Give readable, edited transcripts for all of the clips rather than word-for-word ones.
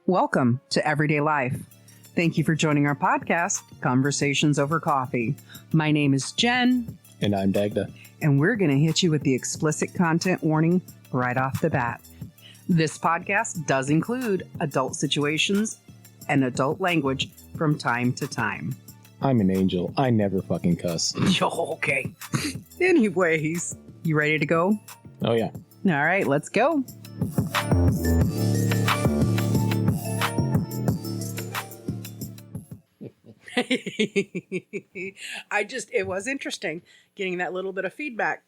Welcome to Everyday Life. Thank you for joining our podcast, Conversations Over Coffee. My name is Jen. And I'm Dagna. And we're going to hit you with the explicit content warning right off the bat. This podcast does include adult situations and adult language from time to time. I'm an angel. I never fucking cuss. Okay. Anyways, you ready to go? Oh, yeah. All right, let's go. It was interesting getting that little bit of feedback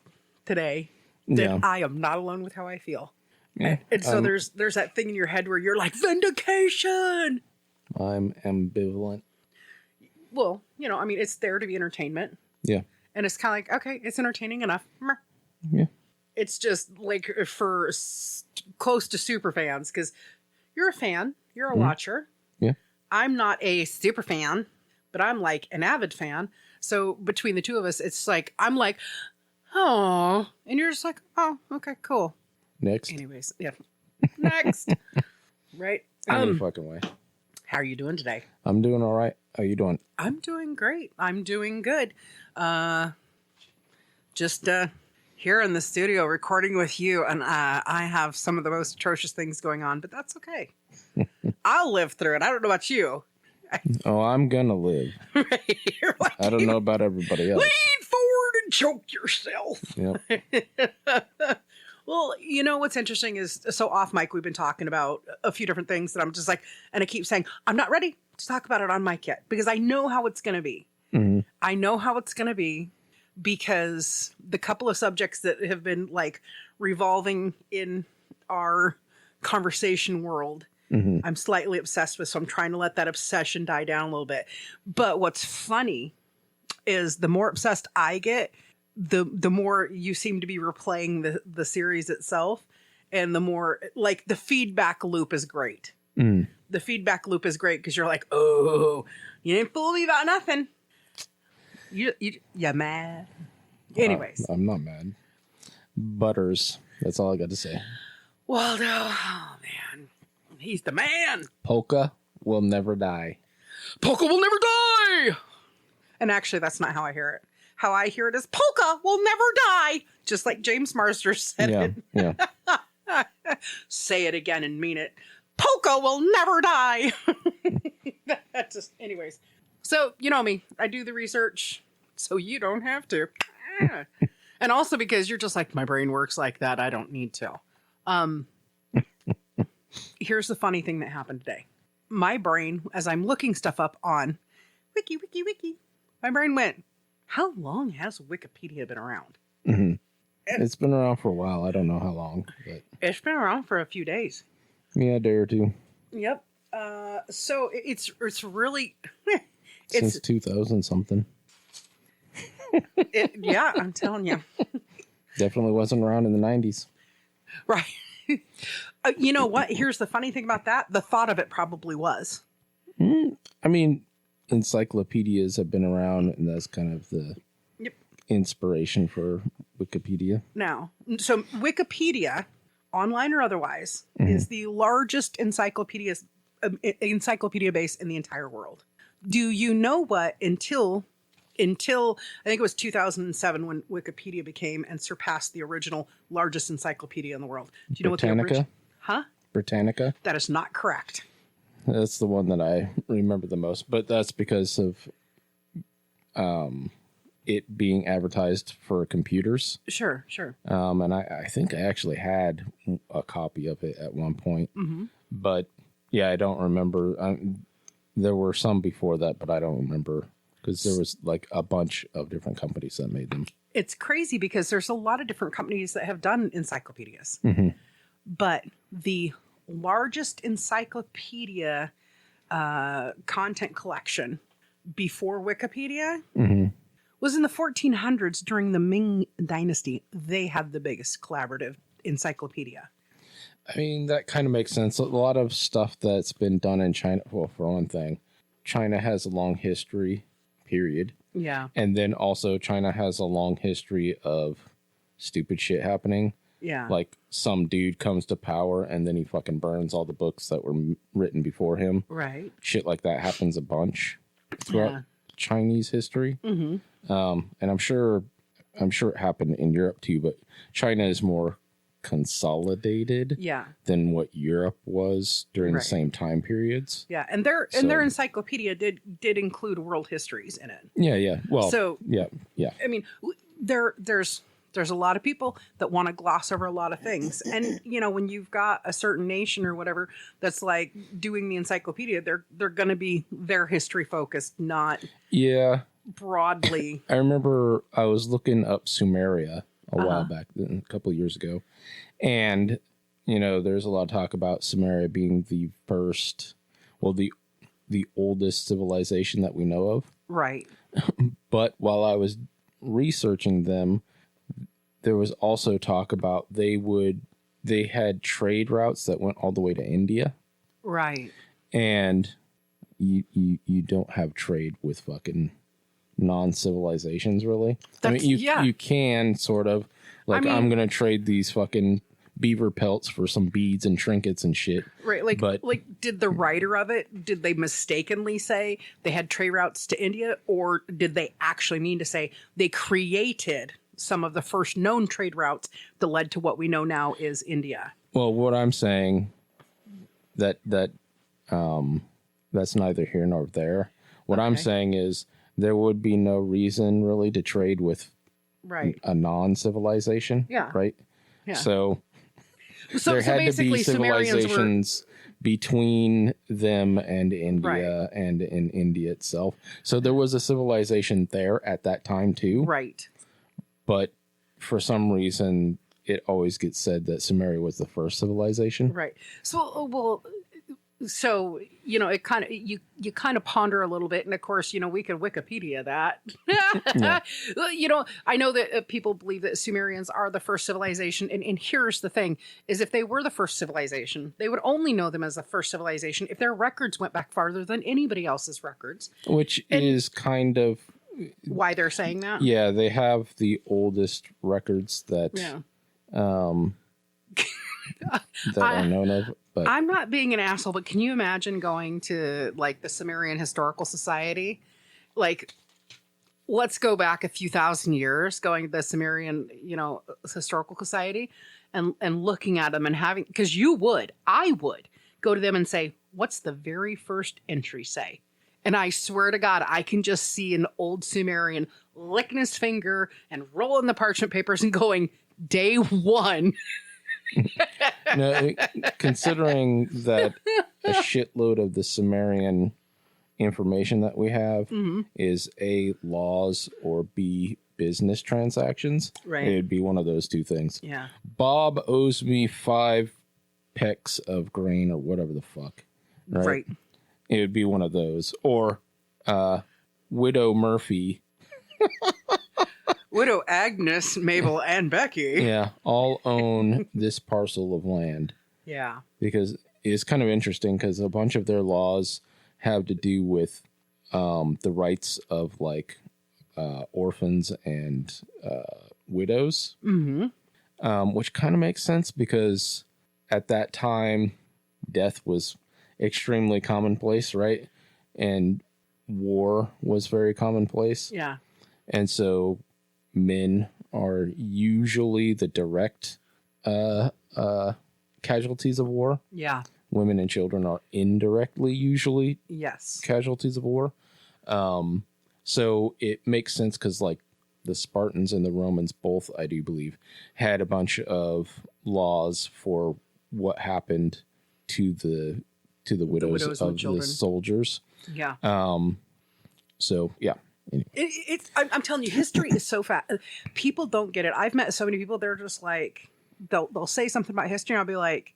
today that I am not alone with how I feel. Yeah. And so there's that thing in your head where you're like, vindication. I'm ambivalent. Well, it's there to be entertainment. Yeah. And it's kind of like, okay, it's entertaining enough. Yeah. It's just like for close to super fans, because you're a fan, you're a watcher. Yeah. I'm not a super fan, but I'm like an avid fan. So between the two of us, it's like, I'm like, oh, and you're just like, oh, okay, cool. Next. Anyways, yeah. Next. Right. Any fucking way. How are you doing today? I'm doing all right. How you doing? I'm doing great. I'm doing good. Just here in the studio recording with you, and I have some of the most atrocious things going on, but that's okay. I'll live through it. I don't know about you. Oh, I'm gonna live. Right? Like, I don't know about everybody else. lean forward and choke yourself. Yep. Well, what's interesting is, so off mic, we've been talking about a few different things that I'm just like, and I keep saying, I'm not ready to talk about it on mic yet, because I know how it's going to be. Mm-hmm. I know how it's going to be, because the couple of subjects that have been like revolving in our conversation world, I'm slightly obsessed with. So I'm trying to let that obsession die down a little bit. But what's funny is the more obsessed I get, the more you seem to be replaying the series itself, and the more like the feedback loop is great. The feedback loop is great because you're like, oh, you didn't fool me about nothing. You mad? Anyways, I'm not mad. Butters. That's all I got to say. Waldo, oh man, he's the man. Polka will never die. Polka will never die. And actually, that's not how I hear it. How I hear it is, polka will never die. Just like James Marster said it. Yeah. Say it again and mean it. Polka will never die. That's just, anyways. So, you know me. I do the research so you don't have to. And also because you're just like, my brain works like that. I don't need to. Here's the funny thing that happened today. My brain, as I'm looking stuff up on Wiki, my brain went, how long has Wikipedia been around? Mm-hmm. It's been around for a while. I don't know how long. But it's been around for a few days. Yeah, a day or two. Yep. So it's really... Since 2000 something. Yeah, I'm telling you. Definitely wasn't around in the 90s. Right. You know what? Here's the funny thing about that. The thought of it probably was. I mean, encyclopedias have been around, and that's kind of the inspiration for Wikipedia. Now, so Wikipedia, online or otherwise, is the largest encyclopedia base in the entire world. Do you know what? Until I think it was 2007 when Wikipedia became and surpassed the original largest encyclopedia in the world. Do you know what the original? Huh? Britannica? That is not correct. That's the one that I remember the most, but that's because of it being advertised for computers. Sure. And I think I actually had a copy of it at one point. But yeah, I don't remember. There were some before that, but I don't remember because there was like a bunch of different companies that made them. It's crazy because there's a lot of different companies that have done encyclopedias. But the largest encyclopedia content collection before Wikipedia was in the 1400s during the Ming Dynasty. They had the biggest collaborative encyclopedia. I mean, that kind of makes sense. A lot of stuff that's been done in China, well, for one thing, China has a long history, period. Yeah. And then also China has a long history of stupid shit happening. Yeah. Like some dude comes to power and then he fucking burns all the books that were written before him. Right. Shit like that happens a bunch throughout Chinese history. And I'm sure it happened in Europe too, but China is more consolidated than what Europe was during the same time periods. Yeah, and their encyclopedia did include world histories in it. Yeah. Well, so yeah. I mean, there's a lot of people that want to gloss over a lot of things, and when you've got a certain nation or whatever that's like doing the encyclopedia, they're going to be their history focused, not broadly. I remember I was looking up Sumeria a while back, a couple of years ago, and there's a lot of talk about Sumeria being the first, well, the oldest civilization that we know of. Right. But while I was researching them, there was also talk about they had trade routes that went all the way to India. Right. And you don't have trade with fucking non-civilizations, really. You can sort of, like, I'm going to trade these fucking beaver pelts for some beads and trinkets and shit. Right. Like, did the writer of it, did they mistakenly say they had trade routes to India, or did they actually mean to say they created some of the first known trade routes that led to what we know now is India? Well, what I'm saying that's neither here nor there. What I'm saying is there would be no reason really to trade with a non-civilization. Yeah. Right. Yeah. So there had to be civilizations between them and India and in India itself. So there was a civilization there at that time too. Right. But for some reason, it always gets said that Sumeria was the first civilization. Right. So, it kind of, you kind of ponder a little bit. And of course, we could Wikipedia that. I know that people believe that Sumerians are the first civilization. And here's the thing is, if they were the first civilization, they would only know them as the first civilization if their records went back farther than anybody else's records. Which is kind of why they're saying that. Yeah, they have the oldest records that that are known of. But I'm not being an asshole, but can you imagine going to like the Sumerian Historical Society? Like, let's go back a few thousand years, going to the Sumerian, Historical Society and looking at them and having, because I would go to them and say, what's the very first entry say? And I swear to God, I can just see an old Sumerian licking his finger and rolling the parchment papers and going, day one. No, considering that a shitload of the Sumerian information that we have is A, laws, or B, business transactions, right? It would be one of those two things. Yeah. Bob owes me 5 pecks of grain or whatever the fuck. Right. It would be one of those. Or Widow Murphy. Widow Agnes, Mabel, and Becky. Yeah, all own this parcel of land. Yeah. Because it's kind of interesting because a bunch of their laws have to do with the rights of like orphans and widows. Which kind of makes sense because at that time, death was extremely commonplace, right? And war was very commonplace. Yeah. And so men are usually the direct casualties of war. Yeah. Women and children are indirectly usually casualties of war. So it makes sense because like the Spartans and the Romans both, I do believe, had a bunch of laws for what happened to the widows of the soldiers. Yeah. So yeah. Anyway. I'm telling you, history is so fast. People don't get it. I've met so many people. They're just like, they'll say something about history, and I'll be like,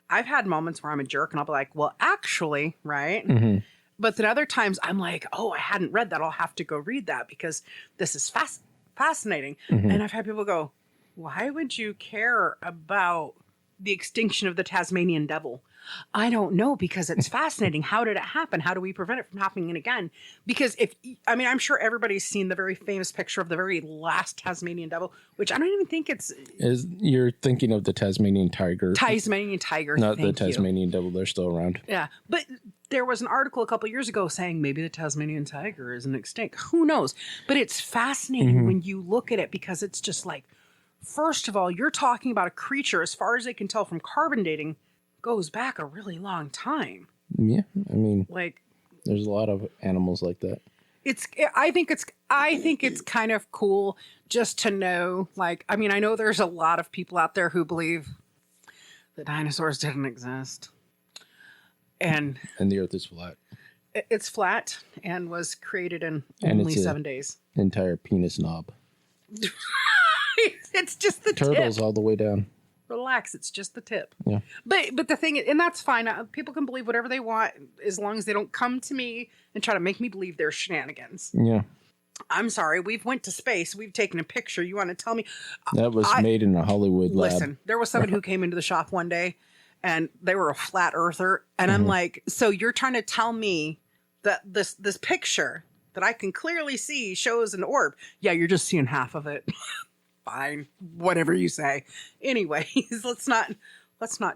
I've had moments where I'm a jerk, and I'll be like, well, actually, right? Mm-hmm. But then other times I'm like, oh, I hadn't read that. I'll have to go read that because this is fascinating. Mm-hmm. And I've had people go, why would you care about the extinction of the Tasmanian devil? I don't know, because it's fascinating. How did it happen? How do we prevent it from happening again? Because I'm sure everybody's seen the very famous picture of the very last Tasmanian devil, which I don't even think You're thinking of the Tasmanian tiger. Tasmanian tiger. Not the Tasmanian devil. They're still around. Yeah. But there was an article a couple years ago saying maybe the Tasmanian tiger isn't extinct. Who knows? But it's fascinating when you look at it, because it's just like, first of all, you're talking about a creature, as far as they can tell from carbon dating, goes back a really long time. Yeah, I mean, like, there's a lot of animals like that. I think it's kind of cool just to know, like, I mean, I know there's a lot of people out there who believe that dinosaurs didn't exist. And the earth is flat. It's flat and was created in only 7 days. Entire penis knob. It's just the turtles tip. All the way down. Relax, it's just the tip. Yeah. But the thing, and that's fine. People can believe whatever they want as long as they don't come to me and try to make me believe they're shenanigans. Yeah. I'm sorry. We've went to space. We've taken a picture. You want to tell me? That was made in a Hollywood lab. Listen, there was somebody who came into the shop one day and they were a flat earther. And I'm like, so you're trying to tell me that this picture that I can clearly see shows an orb? Yeah, you're just seeing half of it. Fine, whatever you say. Anyways, let's not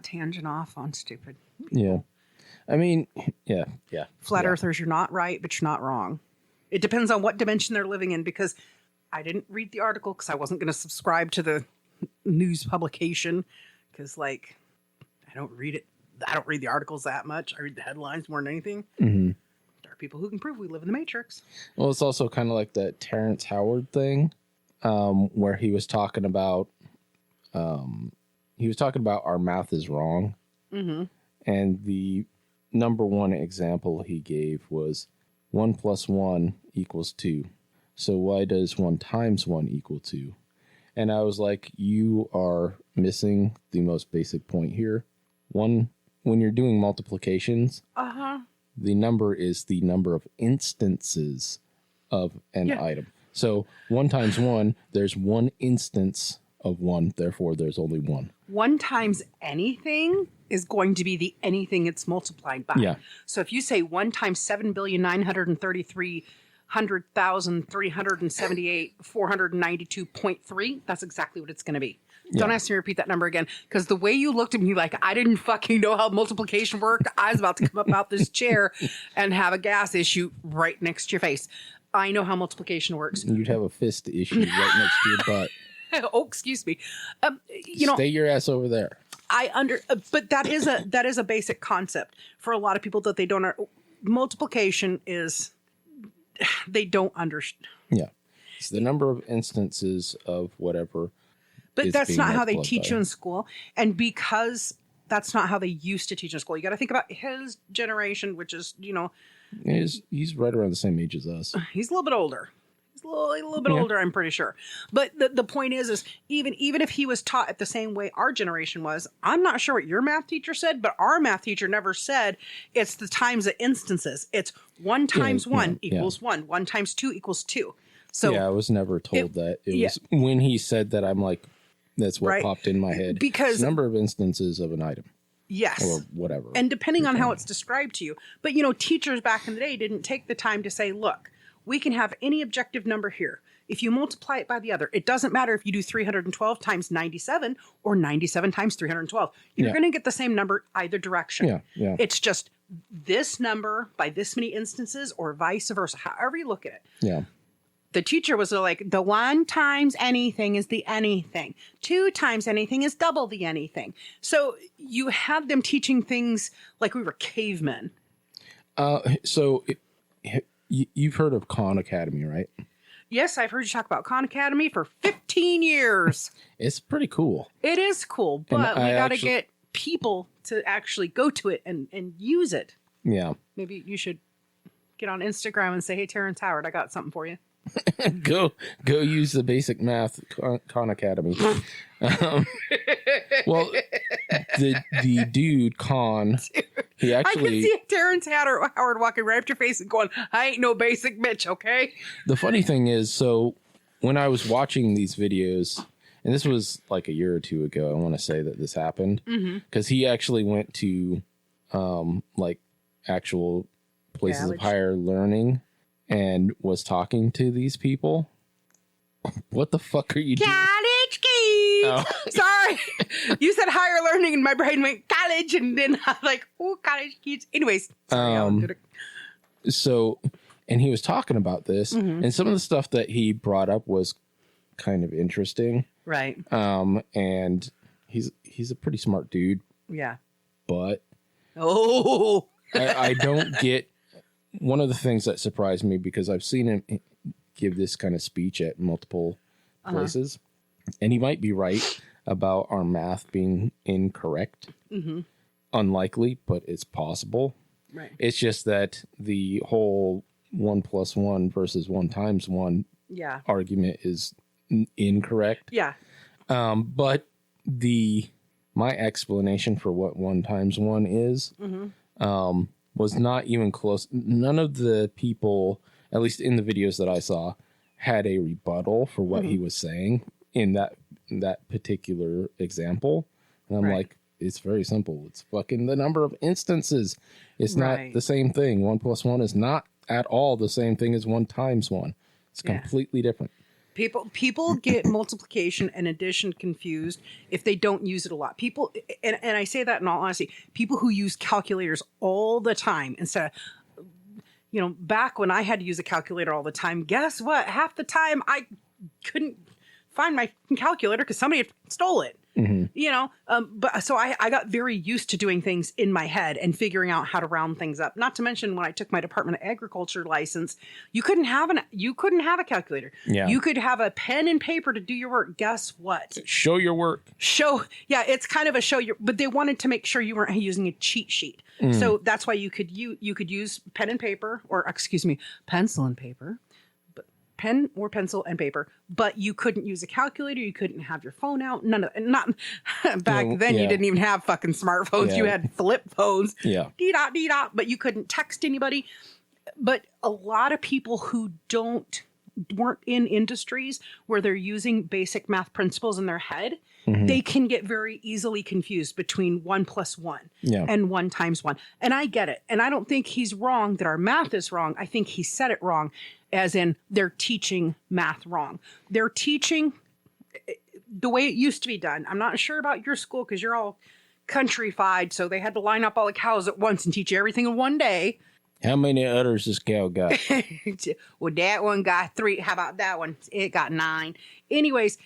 tangent off on stupid people. Yeah. I mean, yeah. Flat earthers, you're not right, but you're not wrong. It depends on what dimension they're living in, because I didn't read the article because I wasn't going to subscribe to the news publication, because, like, I don't read it. I don't read the articles that much. I read the headlines more than anything. Mm-hmm. There are people who can prove we live in the Matrix. Well, it's also kind of like that Terrence Howard thing. Where he was talking about, our math is wrong. Mm-hmm. And the number one example he gave was 1 + 1 = 2. So why does 1 × 1 = 2? And I was like, you are missing the most basic point here. When you're doing multiplications, the number is the number of instances of an item. So 1 × 1, there's one instance of 1, therefore there's only 1. 1 times anything is going to be the anything it's multiplied by. Yeah. So if you say 1 times 7,933,378,492.3, that's exactly what it's going to be. Don't ask me to repeat that number again, because the way you looked at me like I didn't fucking know how multiplication worked, I was about to come up out this chair and have a gas issue right next to your face. I know how multiplication works. You'd have a fist issue right next to your butt. Oh, excuse me. Stay your ass over there. But that is a basic concept for a lot of people that they don't. Multiplication is, they don't understand. Yeah, it's the number of instances of whatever. But that's not how they teach you in school, and because that's not how they used to teach in school. You got to think about his generation, which is, he's right around the same age as us. He's a little bit older. He's a little bit older, I'm pretty sure. But the point is even if he was taught it the same way our generation was, I'm not sure what your math teacher said, but our math teacher never said it's the times of instances. It's 1 times 1 equals 1. 1 times 2 equals 2. So yeah, I was never told that. It was when he said that, I'm like, that's what popped in my head. Because it's the number of instances of an item. Yes. Or whatever. And depending on how it's described to you. But, teachers back in the day didn't take the time to say, look, we can have any objective number here. If you multiply it by the other, it doesn't matter if you do 312 times 97 or 97 times 312. You're going to get the same number either direction. Yeah. It's just this number by this many instances or vice versa, however you look at it. Yeah. The teacher was like, the 1 times anything is the anything. 2 times anything is double the anything. So you had them teaching things like we were cavemen. You've heard of Khan Academy, right? Yes, I've heard you talk about Khan Academy for 15 years. It's pretty cool. It is cool, but we got to get people to actually go to it and use it. Yeah. Maybe you should get on Instagram and say, hey, Terrence Howard, I got something for you. Go use the basic math, Khan Academy. Well, the dude Khan, he actually, I can see Terrence Howard walking right up your face and going, I ain't no basic bitch, okay? The funny thing is, so when I was watching these videos, and this was like a year or two ago, I want to say that this happened, because he actually went to like actual places College. of higher learning and was talking to these people. What the fuck are you doing? College kids. Oh. Sorry. You said higher learning and my brain went college and then I was like, oh, college kids. Anyways. Sorry, Alan did it. So, and he was talking about this, and some of the stuff that he brought up was kind of interesting. Right. And he's a pretty smart dude, Yeah. but Oh. I don't get one of the things that surprised me, because I've seen him give this kind of speech at multiple places, and he might be right about our math being incorrect. Unlikely, but it's possible. Right. It's just that the whole 1 + 1 versus 1 × 1 argument is incorrect. Yeah. But my explanation for what 1 × 1 is was not even close. None of the people, at least in the videos that I saw, had a rebuttal for what he was saying in that particular example. And I'm like, it's very simple. It's fucking the number of instances. It's not the same thing. 1 + 1 is not at all the same thing as 1 × 1. It's completely different. People get multiplication and addition confused if they don't use it a lot. People, and I say that in all honesty, people who use calculators all the time instead of, back when I had to use a calculator all the time, guess what? Half the time I couldn't find my calculator because somebody had stole it. But so I got very used to doing things in my head and figuring out how to round things up. Not to mention when I took my Department of Agriculture license, you couldn't have a calculator. Yeah. You could have a pen and paper to do your work. Guess what? Show your work. It's kind of a show your, but they wanted to make sure you weren't using a cheat sheet. So that's why you could use pen and paper, or excuse me, pencil and paper. Pen or pencil and paper, but you couldn't use a calculator. You couldn't have your phone out. None of not back then. You didn't even have fucking smartphones. Yeah. You had flip phones. Yeah. Dee dot. But you couldn't text anybody. But a lot of people who weren't in industries where they're using basic math principles in their head, they can get very easily confused between 1 + 1 and 1 × 1. And I get it. And I don't think he's wrong that our math is wrong. I think he said it wrong, as in they're teaching math wrong. They're teaching the way it used to be done. I'm not sure about your school because you're all countrified, so they had to line up all the cows at once and teach you everything in one day. How many udders this cow got? Well, that one got 3. How about that one? It got 9. Anyways,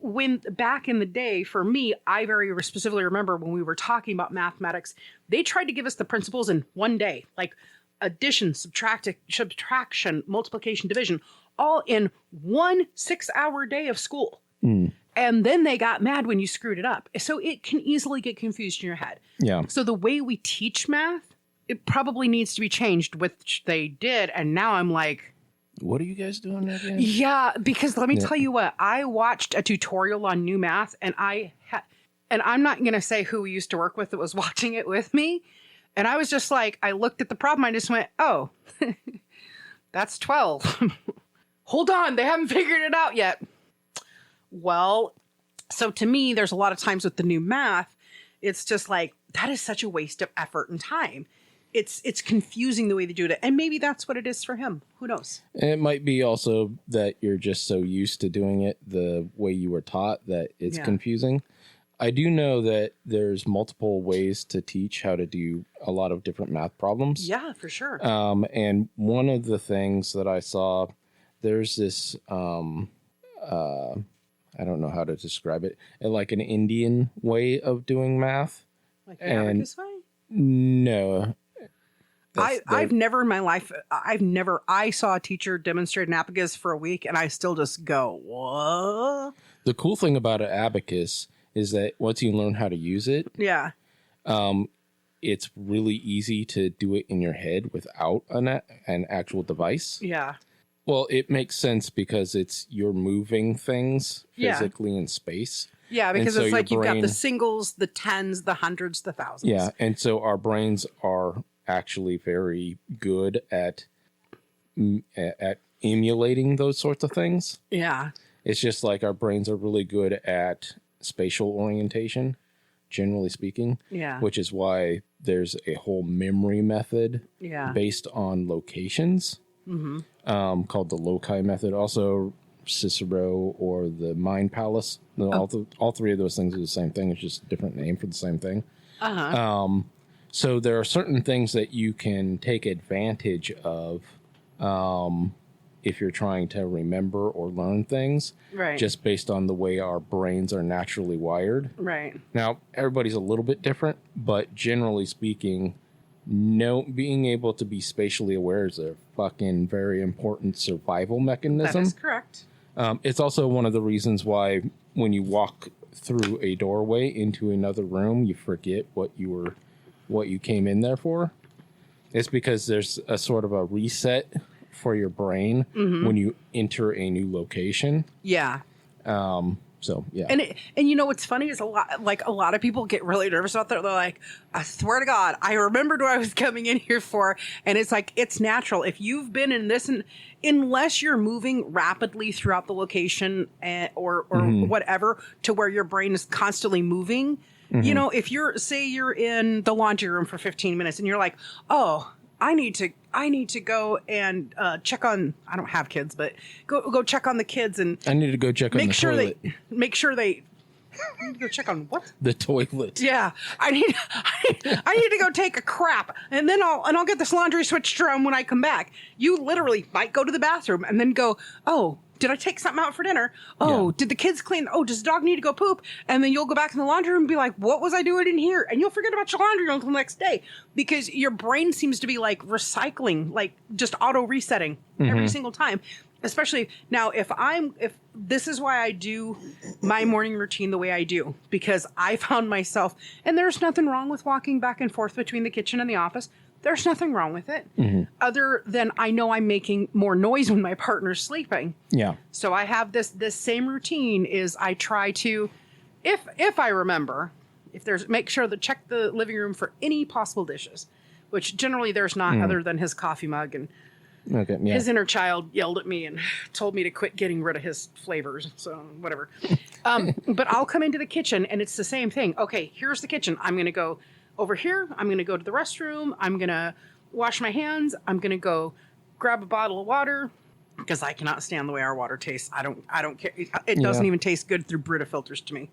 when back in the day, for me, I very specifically remember when we were talking about mathematics, they tried to give us the principles in one day, like addition, subtraction, multiplication, division, all in 1 6-hour day of school. And then they got mad when you screwed it up. So it can easily get confused in your head. Yeah. So the way we teach math, it probably needs to be changed, which they did. And now I'm like, what are you guys doing again? Yeah, because let me tell you what, I watched a tutorial on new math, and and I'm not going to say who we used to work with that was watching it with me. And I was just like, I looked at the problem. I just went, oh, that's 12. Hold on. They haven't figured it out yet. Well, so to me, there's a lot of times with the new math, it's just like, that is such a waste of effort and time. It's confusing the way they do it. And maybe that's what it is for him. Who knows? And it might be also that you're just so used to doing it the way you were taught that it's confusing. I do know that there's multiple ways to teach how to do a lot of different math problems. Yeah, for sure. And one of the things that I saw, there's this, I don't know how to describe it, like an Indian way of doing math. Like an abacus way? No. I've never in my life, I saw a teacher demonstrate an abacus for a week and I still just go, what? The cool thing about an abacus is that once you learn how to use it, it's really easy to do it in your head without an actual device. Yeah. Well, it makes sense because you're moving things physically in space. Yeah, because it's like you've got the singles, the tens, the hundreds, the thousands. Yeah, and so our brains are actually very good at emulating those sorts of things. Yeah. It's just like our brains are really good at spatial orientation, generally speaking. Yeah. Which is why there's a whole memory method based on locations called the loci method. Also, Cicero or the Mind Palace. All three of those things are the same thing. It's just a different name for the same thing. So there are certain things that you can take advantage of if you're trying to remember or learn things, just based on the way our brains are naturally wired. Right. Now, everybody's a little bit different, but generally speaking, being able to be spatially aware is a fucking very important survival mechanism. That is correct. It's also one of the reasons why when you walk through a doorway into another room, you forget what you came in there for. It's because there's a sort of a reset for your brain when you enter a new location. Yeah. So yeah. And you know what's funny is a lot of people get really nervous about that. They're like, I swear to God, I remembered what I was coming in here for. And it's like, it's natural. If you've been in this, and unless you're moving rapidly throughout the location or whatever, to where your brain is constantly moving, you know, if say you're in the laundry room for 15 minutes and you're like, oh, I need to go and check on. I don't have kids, but go check on the kids and I need to go check on the toilet. Make sure they. I need to go check on what? The toilet. Yeah, I need to go take a crap, and then I'll get this laundry switched on when I come back. You literally might go to the bathroom and then go, oh, did I take something out for dinner? Oh, did the kids clean? Oh, does the dog need to go poop? And then you'll go back in the laundry room and be like, what was I doing in here? And you'll forget about your laundry until the next day because your brain seems to be like recycling, like just auto resetting every single time. Especially now, if this is why I do my morning routine the way I do, because I found myself, and there's nothing wrong with walking back and forth between the kitchen and the office. There's nothing wrong with it, other than I know I'm making more noise when my partner's sleeping. Yeah. So I have this same routine is I try to, if I remember, make sure to check the living room for any possible dishes, which generally there's not other than his coffee mug and his inner child yelled at me and told me to quit getting rid of his flavors. So whatever. But I'll come into the kitchen and it's the same thing. Okay, here's the kitchen. I'm going to go over here. I'm going to go to the restroom. I'm going to wash my hands. I'm going to go grab a bottle of water because I cannot stand the way our water tastes. I don't care. It doesn't even taste good through Brita filters to me.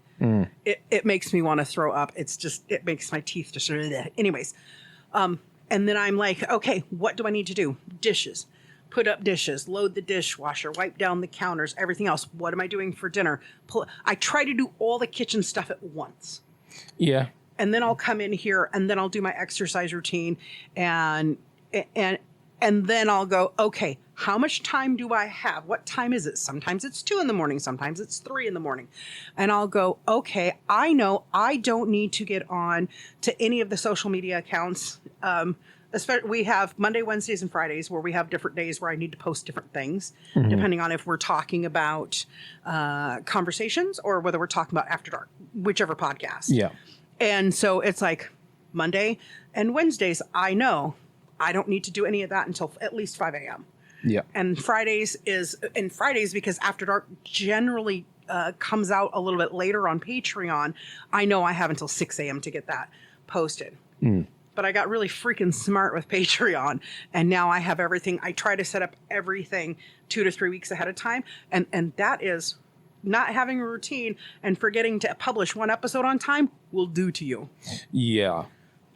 It makes me want to throw up. It makes my teeth just, anyways. And then I'm like, okay, what do I need to do? Dishes. Put up dishes, load the dishwasher, wipe down the counters, everything else. What am I doing for dinner? I try to do all the kitchen stuff at once. Yeah. And then I'll come in here and then I'll do my exercise routine and then I'll go, okay, how much time do I have? What time is it? Sometimes it's 2 a.m. Sometimes it's 3 a.m. And I'll go, okay, I know I don't need to get on to any of the social media accounts. We have Monday, Wednesdays, and Fridays where we have different days where I need to post different things, depending on if we're talking about conversations or whether we're talking about After Dark, whichever podcast. Yeah. And so it's like Monday and Wednesdays, I know I don't need to do any of that until at least 5 a.m. Yeah. And Fridays because After Dark generally comes out a little bit later on Patreon. I know I have until 6 a.m. to get that posted. But I got really freaking smart with Patreon. And now I have everything. I try to set up everything 2 to 3 weeks ahead of time. And that is not having a routine and forgetting to publish one episode on time will do to you. Yeah.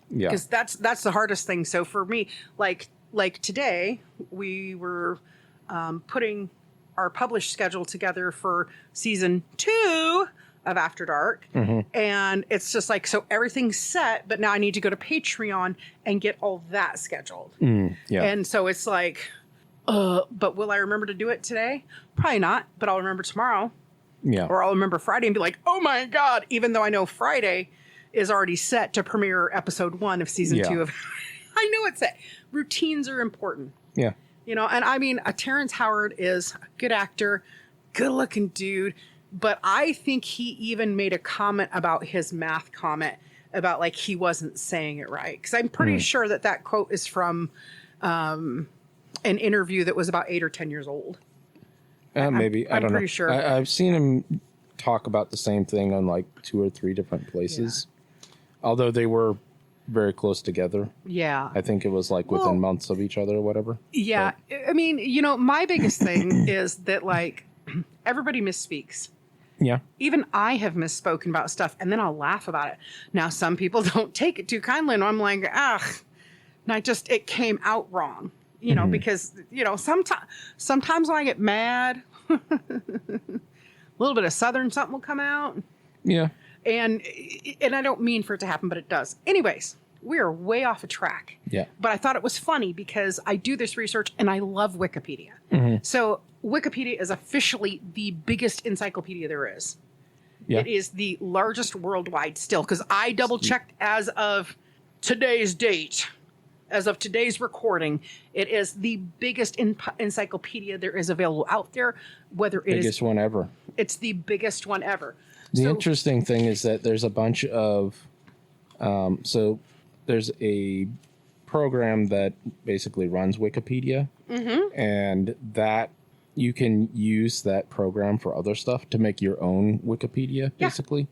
Yeah. Because that's the hardest thing. So for me, like today, we were putting our published schedule together for season 2 of After Dark. And it's just like, so everything's set, but now I need to go to Patreon and get all that scheduled. Yeah. And so it's like, but will I remember to do it today? Probably not, but I'll remember tomorrow. Yeah. Or I'll remember Friday and be like, oh my God, even though I know Friday is already set to premiere episode 1 of season 2 of I know it's set. Routines are important. Yeah. You know, and I mean, Terrence Howard is a good actor, good looking dude, but I think he even made a comment about his math comment about like he wasn't saying it right. Because I'm pretty sure that quote is from an interview that was about 8 or 10 years old. Maybe. I don't know. I'm pretty sure. I've seen him talk about the same thing on like 2 or 3 different places. Although they were very close together. Yeah. I think it was like within months of each other or whatever. Yeah. But, I mean, my biggest thing is that like everybody misspeaks. Yeah. Even I have misspoken about stuff and then I'll laugh about it. Now, some people don't take it too kindly and I'm like, it came out wrong, because, sometimes when I get mad, a little bit of Southern something will come out. Yeah. And I don't mean for it to happen, but it does. Anyways, we are way off a track. Yeah. But I thought it was funny because I do this research and I love Wikipedia. So Wikipedia is officially the biggest encyclopedia there is. Yeah. It is the largest worldwide still, because I double checked as of today's date. As of today's recording, it is the biggest encyclopedia there is available out there. Biggest one ever. It's the biggest one ever. The interesting thing is that there's a bunch of, so there's a program that basically runs Wikipedia, and that you can use that program for other stuff to make your own Wikipedia, basically.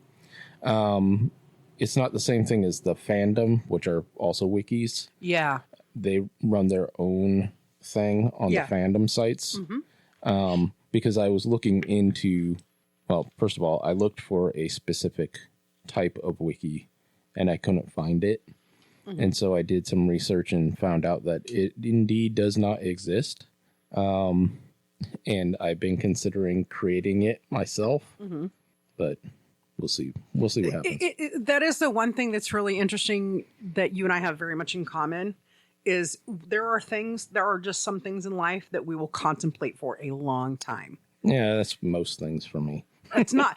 It's not the same thing as the fandom, which are also wikis. Yeah. They run their own thing on the fandom sites. Because I was looking into, well, first of all, I looked for a specific type of wiki and I couldn't find it. And so I did some research and found out that it indeed does not exist. And I've been considering creating it myself, but we'll see. We'll see what happens. That is the one thing that's really interesting that you and I have very much in common is there are just some things in life that we will contemplate for a long time. Yeah, that's most things for me. It's not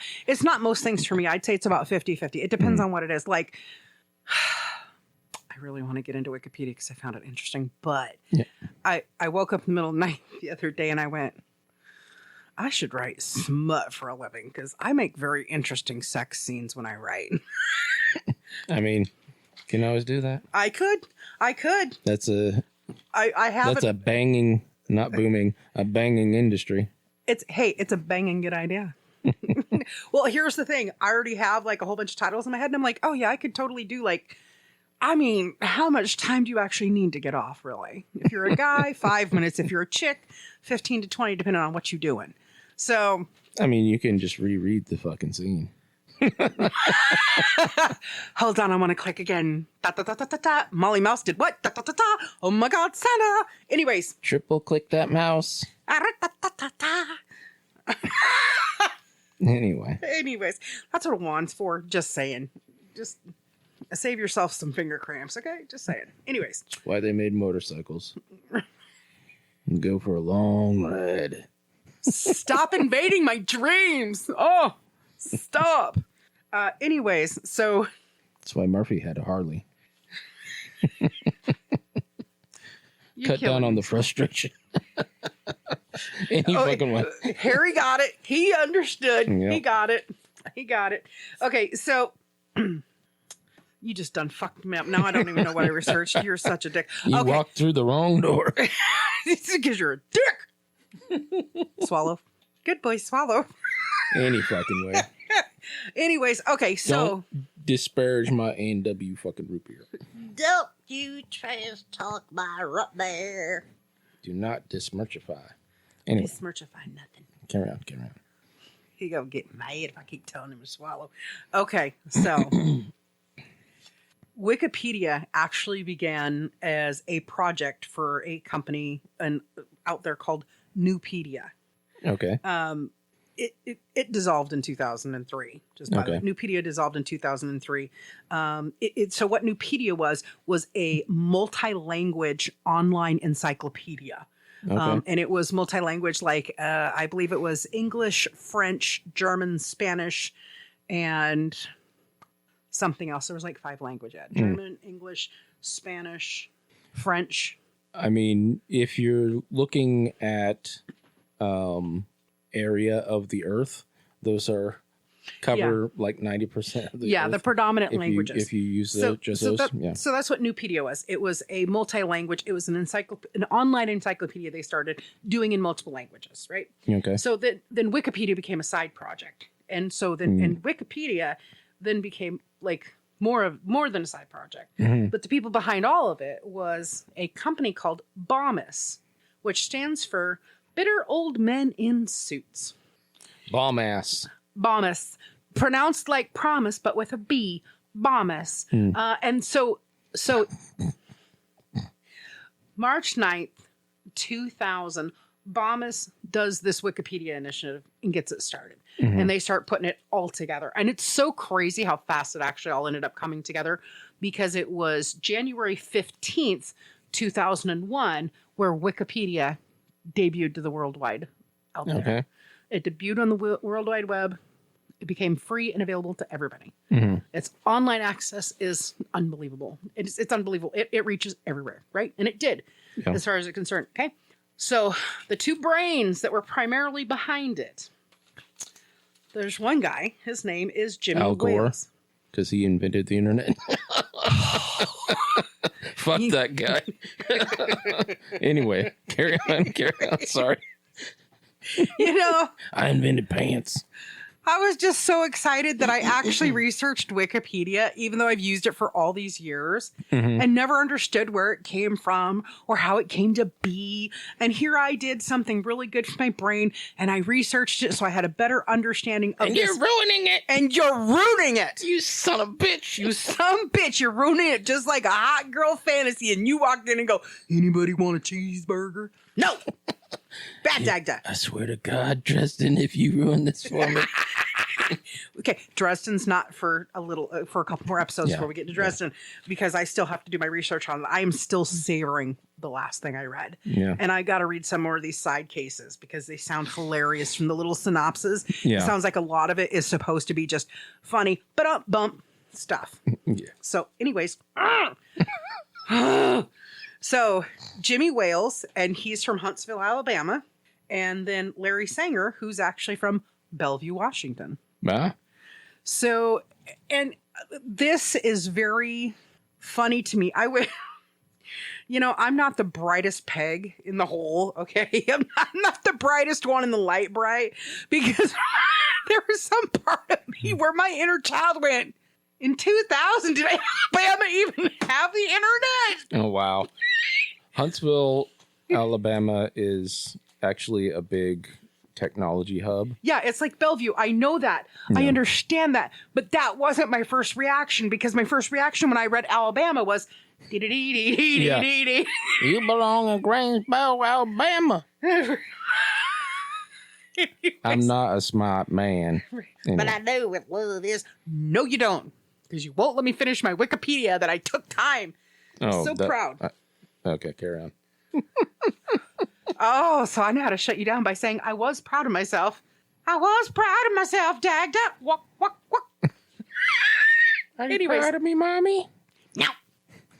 most things for me. I'd say it's about 50-50. It depends on what it is. Like, I really want to get into Wikipedia because I found it interesting, but I woke up in the middle of the night the other day and I went, I should write smut for a living because I make very interesting sex scenes when I write. I mean, you can always do that. I could. That's a banging, not booming, a banging industry. It's a banging good idea. Well, here's the thing. I already have like a whole bunch of titles in my head and I'm like, oh yeah, I could totally do like, I mean, how much time do you actually need to get off really? If you're a guy, 5 minutes. If you're a chick, 15 to 20, depending on what you're doing. So, I mean, you can just reread the fucking scene. Hold on, I want to click again. Da, da, da, da, da, da. Molly Mouse did what? Da, da, da, da. Oh my God, Santa. Anyways. Triple click that mouse. Anyways, that's what a wand's for. Just saying. Just save yourself some finger cramps, okay? Just saying. Anyways. That's why they made motorcycles. Go for a long ride. Stop invading my dreams. Oh, stop. Anyways, so. That's why Murphy had a Harley. Cut down on the frustration. Any fucking way. Harry got it. He understood. Yep. He got it. Okay, so you just done fucked me up. Now I don't even know what I researched. You're such a dick. You walked through the wrong door. It's because you're a dick. Swallow. Good boy, swallow. Any fucking way. Anyways, okay, so. Don't disparage my A&W fucking root beer. Don't you trash talk my root beer. Do not dismerchify. Anyway. Dismerchify nothing. Carry on. He gonna get mad if I keep telling him to swallow. Okay, so. Wikipedia actually began as a project for a company out there called Nupedia. Okay. It dissolved in 2003. Nupedia dissolved in 2003. So what Nupedia was a multi-language online encyclopedia. Okay. And it was multi-language, like I believe it was English, French, German, Spanish, and something else. There was like 5 languages: German, English, Spanish, French. I mean, if you're looking at area of the earth, those are cover like 90% of the earth. The predominant languages. If you use those. So that's what Nupedia was. It was a multi-language. It was an online encyclopedia they started doing in multiple languages, right? Okay. So then Wikipedia became a side project. And so then and Wikipedia then became like more than a side project. But the people behind all of it was a company called BOMUS, which stands for Bitter Old Men in Suits. Bomb-ass. BOMUS, pronounced like promise, but with a B. BOMUS. And so March 9th, 2000, BOMUS does this Wikipedia initiative and gets it started. And they start putting it all together. And it's so crazy how fast it actually all ended up coming together, because it was January 15th, 2001, where Wikipedia debuted to the worldwide out there. Okay. It debuted on the World Wide Web. It became free and available to everybody. Its online access is unbelievable. It's unbelievable. It reaches everywhere, right? And it did, as far as it's concerned. Okay. So the two brains that were primarily behind it, there's one guy. His name is Jimmy Al Gore, Wales. because he invented the internet. Fuck that guy. Anyway, carry on. Sorry. You know, I invented pants. I was just so excited that I actually researched Wikipedia, even though I've used it for all these years and never understood where it came from or how it came to be. And here I did something really good for my brain, and I researched it so I had a better understanding of And this. you're ruining it. And you're ruining it. You son of a bitch. You son of a bitch. You're ruining it just like a hot girl fantasy. And you walk in and go, anybody want a cheeseburger? No. Bad Dagda. I swear to God, Dresden, if you ruin this for me. Okay, Dresden's not for a couple more episodes before we get to Dresden, because I still have to do my research on it. I am still savoring the last thing I read. Yeah. And I got to read some more of these side cases because they sound hilarious from the little synopses. Yeah. It sounds like a lot of it is supposed to be just funny, but bump stuff. Yeah. So anyways, so Jimmy Wales, and he's from Huntsville, Alabama. And then Larry Sanger, who's actually from Bellevue, Washington. Huh? So, and this is very funny to me. I'm not the brightest peg in the hole, okay? I'm not the brightest one in the light bright, because there was some part of me where my inner child went, in 2000, did Alabama even have the internet? Oh, wow. Huntsville, Alabama is actually a big technology hub. Yeah, it's like Bellevue. I know that. I understand that. But that wasn't my first reaction, because my first reaction when I read Alabama was, dee-dee-dee-dee-dee-dee-dee. You belong in Greensboro, Alabama. I'm not a smart man. Anyway. But I know what love is. No, you don't. Because you won't let me finish my Wikipedia that I took time. Oh, so proud. Okay, carry on. Oh, so I know how to shut you down by saying I was proud of myself. I was proud of myself, Dagda. Walk, walk, walk. Are you proud of me, Mommy? No.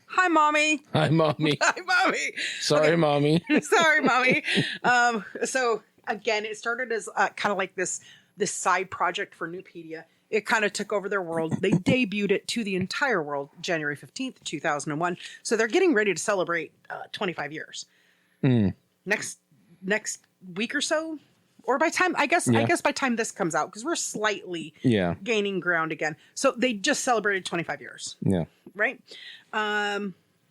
Hi, Mommy. Hi, Mommy. Hi, Mommy. Sorry, Mommy. Sorry, Mommy. So again, it started as kind of like this side project for Nupedia. It kind of took over their world. They debuted it to the entire world January 15th, 2001. So they're getting ready to celebrate 25 years. Next week or so, or by time, I guess by time this comes out, because we're slightly gaining ground again. So they just celebrated 25 years. Yeah. Right.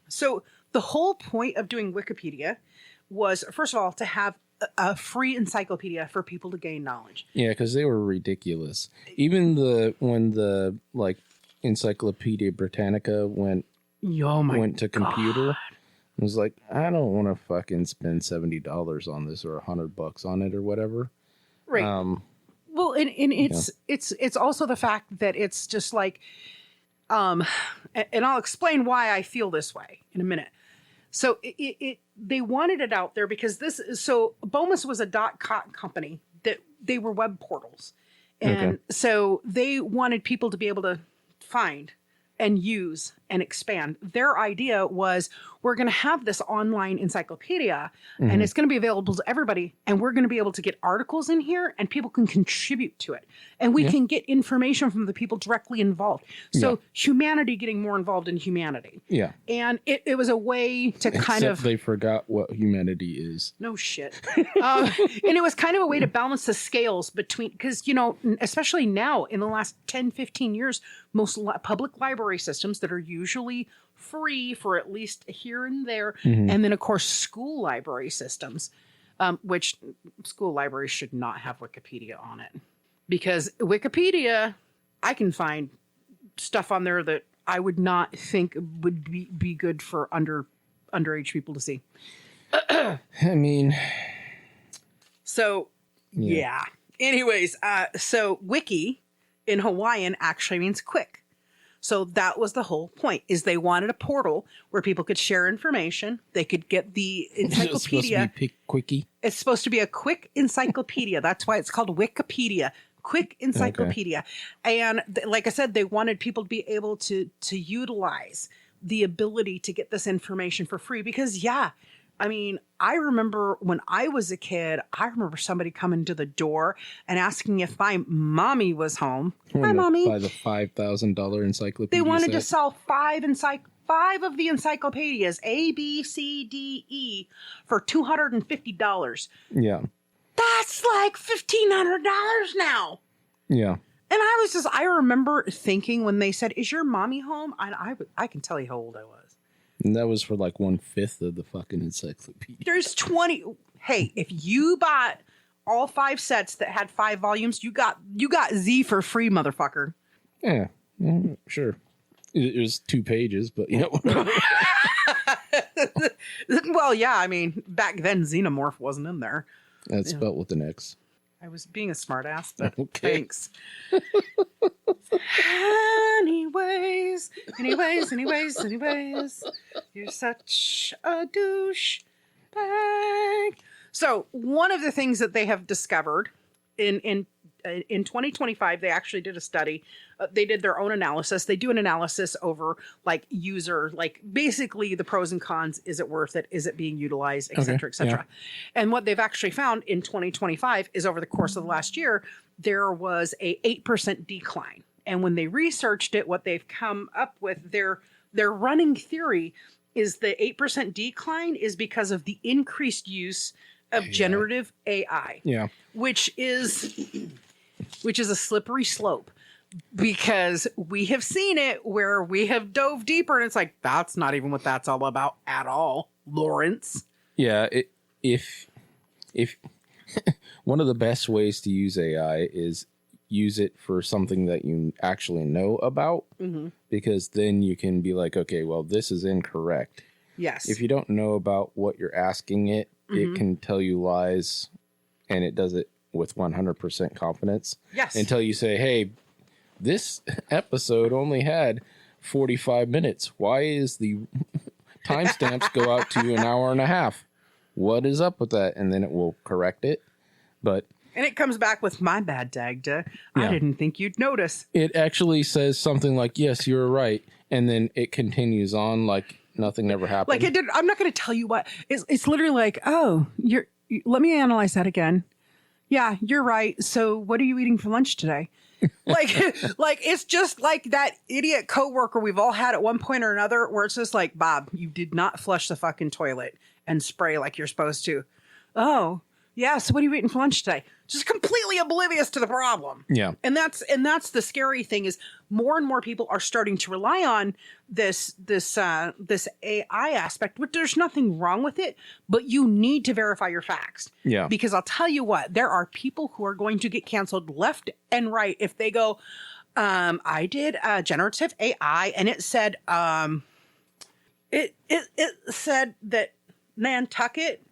So the whole point of doing Wikipedia was, first of all, to have a free encyclopedia for people to gain knowledge. Yeah, because they were ridiculous. Even when the Encyclopedia Britannica went to computer, it was like, I don't want to fucking spend $70 on this or $100 on it or whatever. Right. Well, and it's also the fact that it's just like, and I'll explain why I feel this way in a minute. So they wanted it out there because BOMUS was a .com company that they were web portals. And so they wanted people to be able to find and use and expand. Their idea was, we're going to have this online encyclopedia and it's going to be available to everybody. And we're going to be able to get articles in here and people can contribute to it. And we can get information from the people directly involved. So humanity getting more involved in humanity. Yeah. And it was a way to they forgot what humanity is. No shit. And it was kind of a way to balance the scales between, because, especially now in the last 10, 15 years, most public library systems that are usually free for at least here and there. Mm-hmm. And then, of course, school library systems, which school libraries should not have Wikipedia on it. Because Wikipedia, I can find stuff on there that I would not think would be good for underage people to see. I mean... So, yeah. Anyways, so wiki in Hawaiian actually means quick. So that was the whole point, is they wanted a portal where people could share information. They could get the encyclopedia. It's supposed to be quickie. It's supposed to be a quick encyclopedia. That's why it's called Wikipedia. Quick encyclopedia. Okay. And like I said, they wanted people to be able to utilize the ability to get this information for free because, I mean, I remember when I was a kid, I remember somebody coming to the door and asking if my mommy was home. Hi, Mommy. Buy the $5,000 encyclopedia. They wanted to sell five of the encyclopedias, A, B, C, D, E, for $250. Yeah. That's like $1,500 now. Yeah. And I remember thinking when they said, "Is your mommy home?" I can tell you how old I was. And that was for like 1/5 of the fucking encyclopedia. There's 20. Hey, if you bought all 5 sets that had 5 volumes, you got Z for free, motherfucker. Yeah, sure. It was 2 pages, but you know. Well, yeah, I mean, back then Xenomorph wasn't in there. That's spelled with an X. I was being a smartass, but okay. Thanks. Anyways, you're such a douche bag. So one of the things that they have discovered in 2025, they actually did a study. They did their own analysis. They do an analysis over like user, like basically the pros and cons. Is it worth it? Is it being utilized, et cetera, et cetera. Yeah. And what they've actually found in 2025 is over the course of the last year, there was a 8% decline. And when they researched it, what they've come up with, their running theory is the 8% decline is because of the increased use of generative AI. Yeah. Which is a slippery slope because we have seen it where we have dove deeper and it's like, that's not even what that's all about at all, Lawrence. Yeah. If one of the best ways to use AI is use it for something that you actually know about, because then you can be like, okay, well, this is incorrect. Yes. If you don't know about what you're asking it, it can tell you lies, and it does it with 100% confidence. Yes. Until you say, hey, this episode only had 45 minutes. Why is the timestamps go out to an hour and a half? What is up with that? And then it will correct it. And it comes back with, my bad, Dagda. I didn't think you'd notice. It actually says something like, yes, you're right. And then it continues on like nothing ever happened. Like it did. I'm not going to tell you what. It's literally like, oh, let me analyze that again. Yeah, you're right. So what are you eating for lunch today? like it's just like that idiot coworker we've all had at one point or another where it's just like, Bob, you did not flush the fucking toilet and spray like you're supposed to. Oh, yeah. So what are you eating for lunch today? Just completely oblivious to the problem. Yeah. And that's the scary thing is more and more people are starting to rely on this AI aspect, but there's nothing wrong with it, but you need to verify your facts. Yeah. Because I'll tell you what, there are people who are going to get canceled left and right if they go, I did generative AI and it said, it said that Nantucket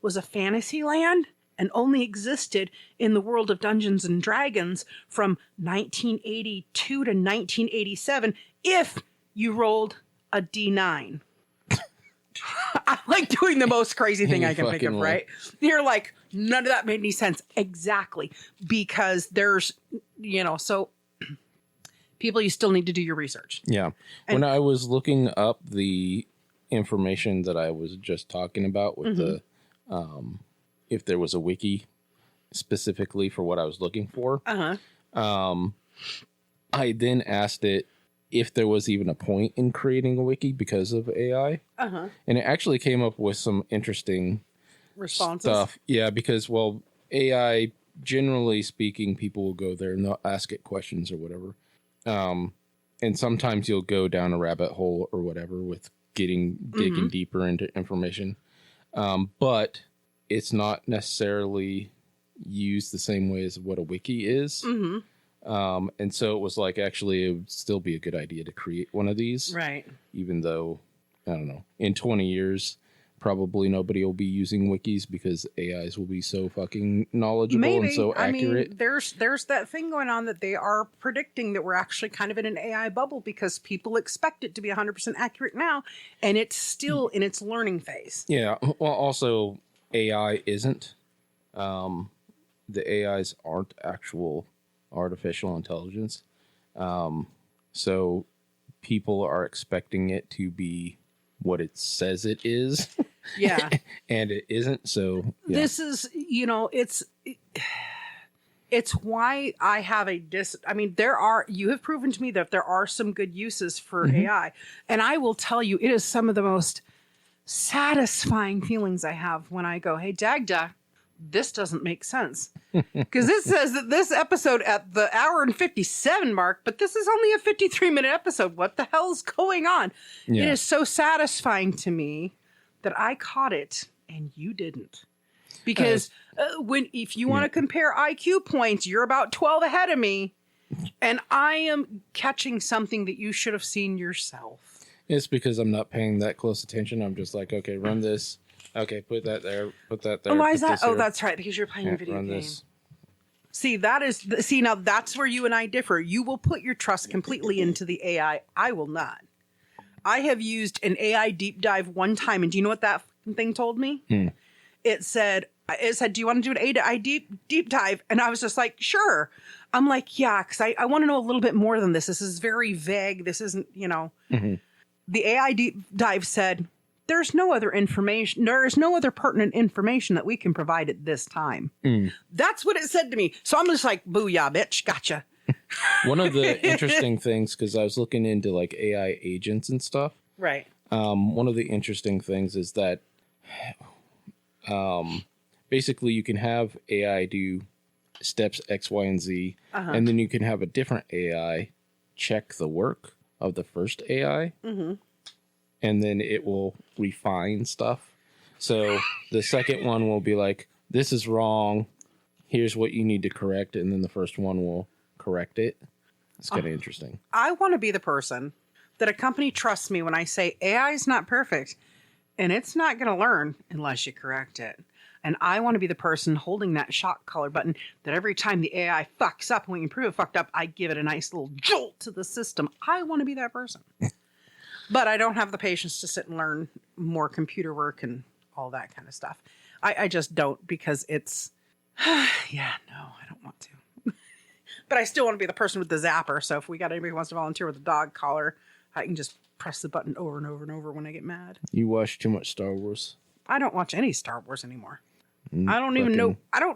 was a fantasy land and only existed in the world of Dungeons and Dragons from 1982 to 1987 if you rolled a D9. I'm like doing the most crazy thing I can think of, right? You're like, none of that made any sense. Exactly. Because there's, so people, you still need to do your research. Yeah. When I was looking up the information that I was just talking about with the, if there was a wiki specifically for what I was looking for, I then asked it if there was even a point in creating a wiki because of AI. And it actually came up with some interesting responses stuff. Yeah, because, well, AI, generally speaking, people will go there and they'll ask it questions or whatever. and sometimes you'll go down a rabbit hole or whatever with digging deeper into information. But it's not necessarily used the same way as what a wiki is. And so it was like, actually, it would still be a good idea to create one of these. Right. Even though, I don't know, in 20 years, probably nobody will be using wikis because AIs will be so fucking knowledgeable and so accurate. I mean, there's that thing going on that they are predicting that we're actually kind of in an AI bubble because people expect it to be 100% accurate now, and it's still in its learning phase. Yeah. Well, also, AI isn't. The AIs aren't actual artificial intelligence. So people are expecting it to be what it says it is. Yeah. And it isn't. So yeah. This is, it's why I have I mean, you have proven to me that there are some good uses for AI. And I will tell you, it is some of the most satisfying feelings I have when I go, hey, Dagda, this doesn't make sense. Because it says that this episode at the hour and 57 mark, but this is only a 53-minute episode. What the hell's going on? Yeah. It is so satisfying to me that I caught it and you didn't. Because if you want to compare IQ points, you're about 12 ahead of me, and I am catching something that you should have seen yourself. It's because I'm not paying that close attention. I'm just like, okay, run this. Okay, put that there. Put that there. Oh, why is that? Oh, that's right, because you're playing a video game. This. See, now that's where you and I differ. You will put your trust completely into the AI. I will not. I have used an AI deep dive one time, and do you know what that thing told me? It said, do you want to do an AI deep dive? And I was just like, sure. I'm like, yeah, because I want to know a little bit more than this. This is very vague. This isn't, The AI deep dive said, there's no other information. There is no other pertinent information that we can provide at this time. That's what it said to me. So I'm just like, booyah, bitch. Gotcha. One of the interesting things, because I was looking into like AI agents and stuff. Right. One of the interesting things is that basically you can have AI do steps X, Y, and Z, and then you can have a different AI check the work of the first AI. And then it will refine stuff. So the second one will be like, this is wrong. Here's what you need to correct. And then the first one will correct it. It's kind of interesting. I want to be the person that a company trusts me when I say AI is not perfect and it's not going to learn unless you correct it. And I want to be the person holding that shock collar button that every time the AI fucks up and when you prove it fucked up, I give it a nice little jolt to the system. I want to be that person. But I don't have the patience to sit and learn more computer work and all that kind of stuff. I just don't, because it's, I don't want to. But I still want to be the person with the zapper. So if we got anybody who wants to volunteer with a dog collar, I can just press the button over and over and over when I get mad. You watch too much Star Wars. I don't watch any Star Wars anymore. I don't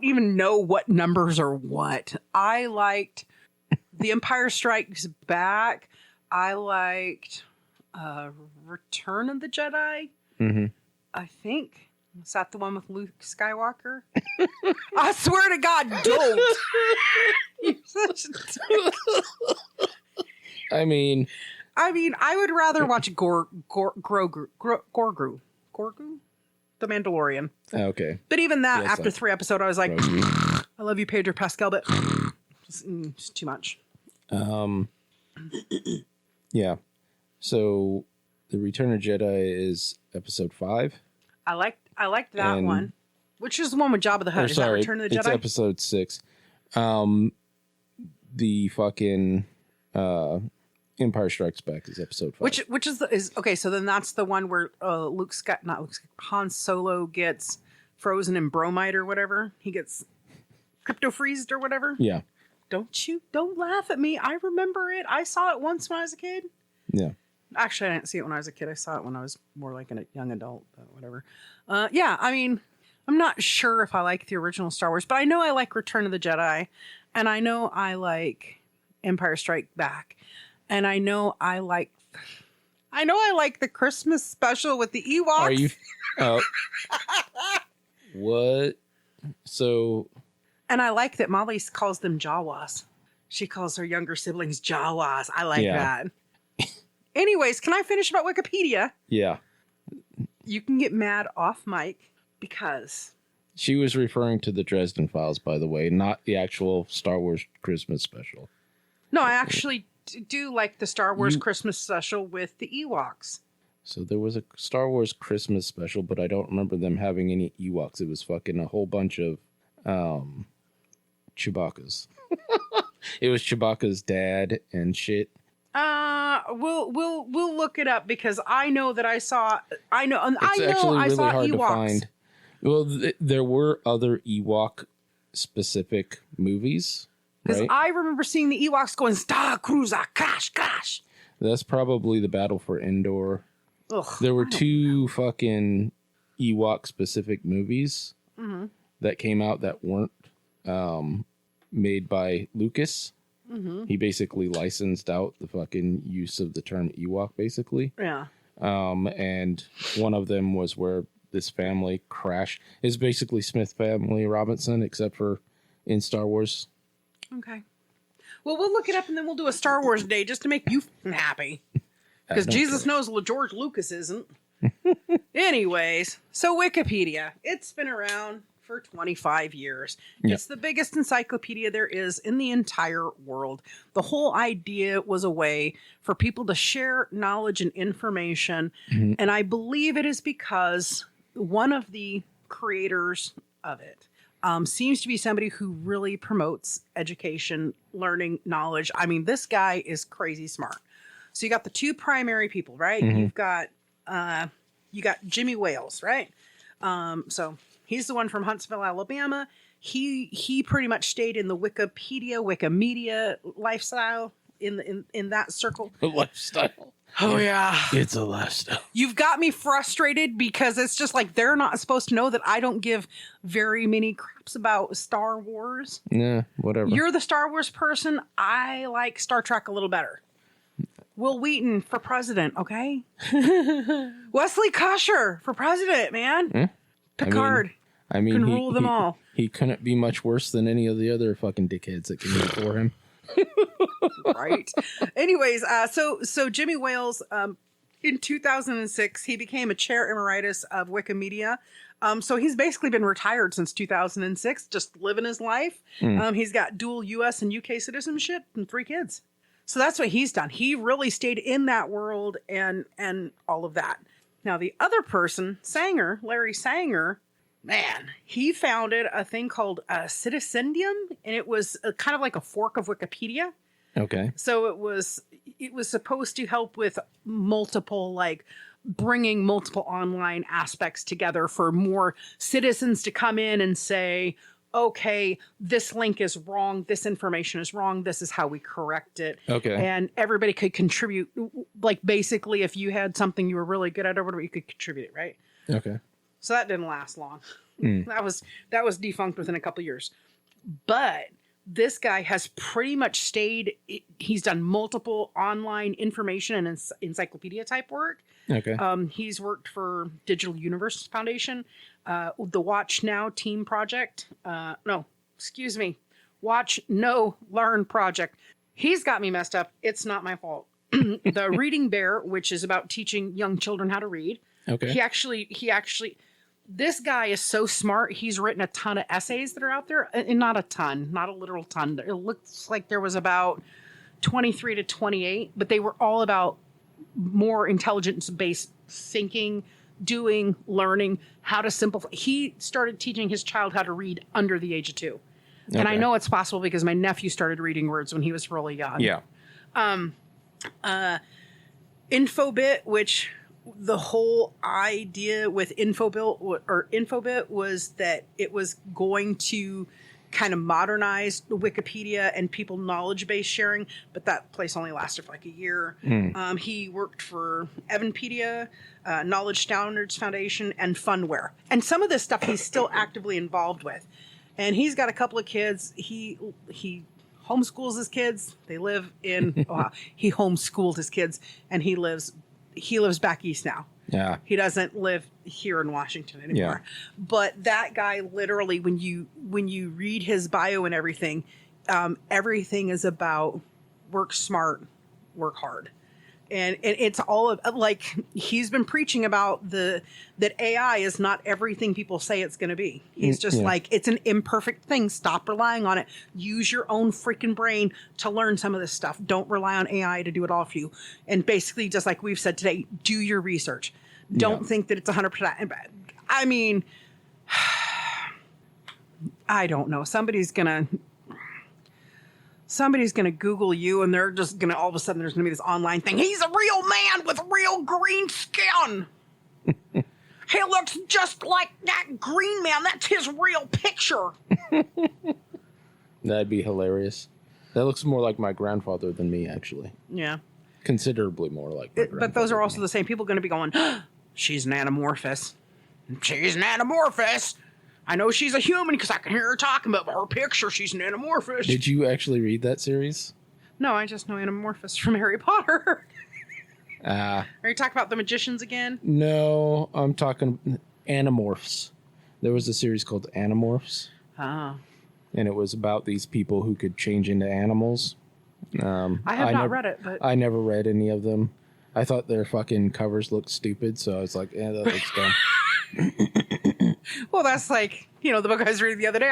even know what numbers are what. I liked The Empire Strikes Back. I liked Return of the Jedi. I think. Was that the one with Luke Skywalker? I swear to God, don't. You're such a dick. I mean, I would rather watch Grogu, The Mandalorian. Okay. But even that, after 3 episodes, I was like, I love you, Pedro Pascal, but it's too much. Yeah. So, The Return of Jedi is episode 5. I liked that one, which is the one with Jabba the Hutt. Is that Return of the Jedi? It's episode 6. The fucking Empire Strikes Back is episode 5. Which is okay. So then that's the one where Han Solo gets frozen in bromide or whatever. He gets crypto freezed or whatever. Yeah. Don't laugh at me. I remember it. I saw it once when I was a kid. Yeah. Actually, I didn't see it when I was a kid. I saw it when I was more like a young adult, but whatever. Yeah, I mean, I'm not sure if I like the original Star Wars, but I know I like Return of the Jedi, and I know I like Empire Strike Back, and I know I like the Christmas special with the Ewoks. Are you? What? So. And I like that Molly calls them Jawas. She calls her younger siblings Jawas. I like Yeah. that. Anyways, can I finish about Wikipedia? Yeah. You can get mad off mic because... She was referring to the Dresden Files, by the way, not the actual Star Wars Christmas special. No, I actually do like the Star Wars Christmas special with the Ewoks. So there was a Star Wars Christmas special, but I don't remember them having any Ewoks. It was fucking a whole bunch of Chewbacca's. It was Chewbacca's dad and shit. We'll look it up because I know that I saw Really hard Ewoks. to find. Well, there were other Ewok specific movies, because right? I remember seeing the Ewoks going Star Cruiser, gosh. That's probably the Battle for Endor. Ugh, There were two fucking Ewok specific movies that came out that weren't made by Lucas. He basically licensed out the fucking use of the term Ewok, basically. Yeah. And one of them was where this family crashed. It's basically Smith Family Robinson, except for in Star Wars. Okay. Well, we'll look it up and then we'll do a Star Wars day just to make you happy. Because Jesus knows George Lucas isn't. Anyways, so Wikipedia. It's been around for 25 years. Yeah. It's the biggest encyclopedia there is in the entire world. The whole idea was a way for people to share knowledge and information. And I believe it is because one of the creators of it seems to be somebody who really promotes education, learning, knowledge. I mean, this guy is crazy smart. So you got the two primary people, right? You got Jimmy Wales, right? So he's the one from Huntsville, Alabama. He pretty much stayed in the Wikimedia lifestyle in that circle. The lifestyle. Oh yeah. It's a lifestyle. You've got me frustrated because it's just like they're not supposed to know that I don't give very many craps about Star Wars. Yeah, whatever. You're the Star Wars person. I like Star Trek a little better. Will Wheaton for president, okay? Wesley Crusher for president, man. Picard I mean, can rule them all. He couldn't be much worse than any of the other fucking dickheads that came before him. Right. Anyways, so Jimmy Wales, in 2006, he became a chair emeritus of Wikimedia. So he's basically been retired since 2006, just living his life. He's got dual U.S. and U.K. citizenship and 3 kids. So that's what he's done. He really stayed in that world and all of that. Now, the other person, Larry Sanger, man, he founded a thing called Citizendium, and it was kind of like a fork of Wikipedia. Okay. So it was supposed to help with bringing multiple online aspects together for more citizens to come in and say, okay, this link is wrong. This information is wrong. This is how we correct it. Okay. And everybody could contribute. Like basically if you had something you were really good at or whatever, you could contribute it, right? Okay. So that didn't last long. That was defunct within a couple of years. But this guy has pretty much stayed. He's done multiple online information and encyclopedia type work. Okay. He's worked for Digital Universe Foundation, the Watch Now Team Project. Watch No Learn Project. He's got me messed up. It's not my fault. The Reading Bear, which is about teaching young children how to read. Okay. He actually, this guy is so smart. He's written a ton of essays that are out there, and not a ton, not a literal ton. It looks like there was about 23 to 28, but they were all about more intelligence-based thinking, doing, learning, how to simplify. He started teaching his child how to read under the age of 2. Okay. And I know it's possible because my nephew started reading words when he was really young. Yeah. Infobit, which the whole idea with Infobit was that it was going to kind of modernize Wikipedia and people knowledge-based sharing, but that place only lasted for like a year. He worked for Evanpedia, Knowledge Standards Foundation, and Fundware. And some of this stuff he's still actively involved with. And he's got a couple of kids. He homeschools his kids. They live in he homeschooled his kids, and he lives back east now. Yeah. He doesn't live here in Washington anymore. Yeah. But that guy literally, when you read his bio and everything, everything is about work smart, work hard. And it's all like he's been preaching about that AI is not everything people say it's going to be. He's just like, it's an imperfect thing. Stop relying on it. Use your own freaking brain to learn some of this stuff. Don't rely on AI to do it all for you. And basically, just like we've said today, do your research. Don't think that it's 100%. I mean, I don't know. Somebody's gonna Google you, and they're just gonna, all of a sudden there's gonna be this online thing. He's a real man with real green skin. He looks just like that green man. That's his real picture. That'd be hilarious. That looks more like my grandfather than me, actually. Yeah. Considerably more like my grandfather. But those are also the same people going to be going, she's an anamorphous. She's an anamorphous. I know she's a human because I can hear her talking about her picture. She's an anamorphous. Did you actually read that series? No, I just know Anamorphous from Harry Potter. Are you talking about the magicians again? No, I'm talking Animorphs. There was a series called Animorphs. Ah. And it was about these people who could change into animals. I have not read it, but I never read any of them. I thought their fucking covers looked stupid, so I was like, that looks dumb. Well, that's like, the book I was reading the other day.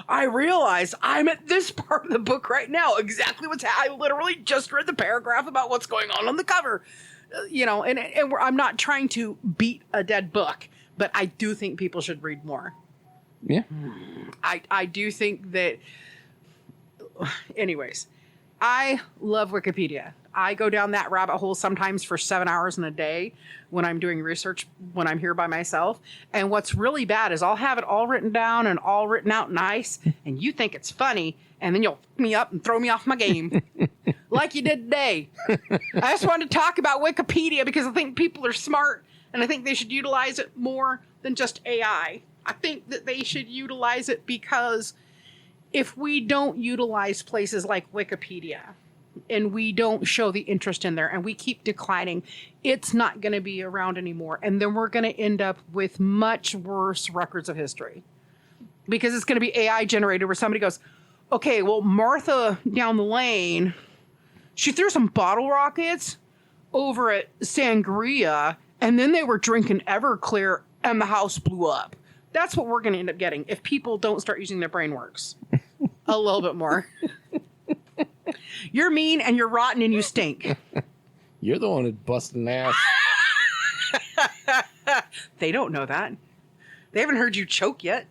I realized I'm at this part of the book right now. Exactly I literally just read the paragraph about what's going on the cover. And I'm not trying to beat a dead book, but I do think people should read more. Yeah. I do think that, anyways, I love Wikipedia. I go down that rabbit hole sometimes for 7 hours in a day when I'm doing research, when I'm here by myself. And what's really bad is I'll have it all written down and all written out nice, and you think it's funny, and then you'll pick me up and throw me off my game like you did today. I just wanted to talk about Wikipedia because I think people are smart, and I think they should utilize it more than just AI. I think that they should utilize it because if we don't utilize places like Wikipedia and we don't show the interest in there and we keep declining, it's not going to be around anymore. And then we're going to end up with much worse records of history because it's going to be AI generated where somebody goes, okay, well, Martha down the lane, she threw some bottle rockets over at Sangria and then they were drinking Everclear and the house blew up. That's what we're going to end up getting if people don't start using their brain works a little bit more. You're mean and you're rotten and you stink. You're the one who's busting ass. They don't know that. They haven't heard you choke yet.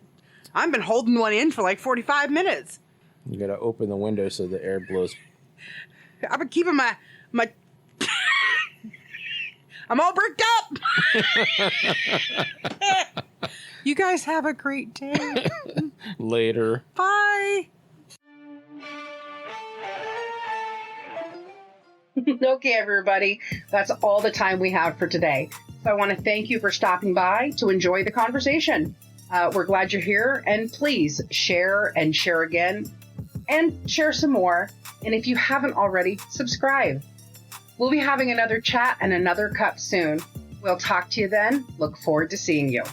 I've been holding one in for like 45 minutes. You got to open the window so the air blows. I've been keeping my I'm all bricked up. You guys have a great day. Later. Bye. Okay, everybody. That's all the time we have for today. So I want to thank you for stopping by to enjoy the conversation. We're glad you're here. And please share and share again and share some more. And if you haven't already, subscribe. We'll be having another chat and another cup soon. We'll talk to you then. Look forward to seeing you.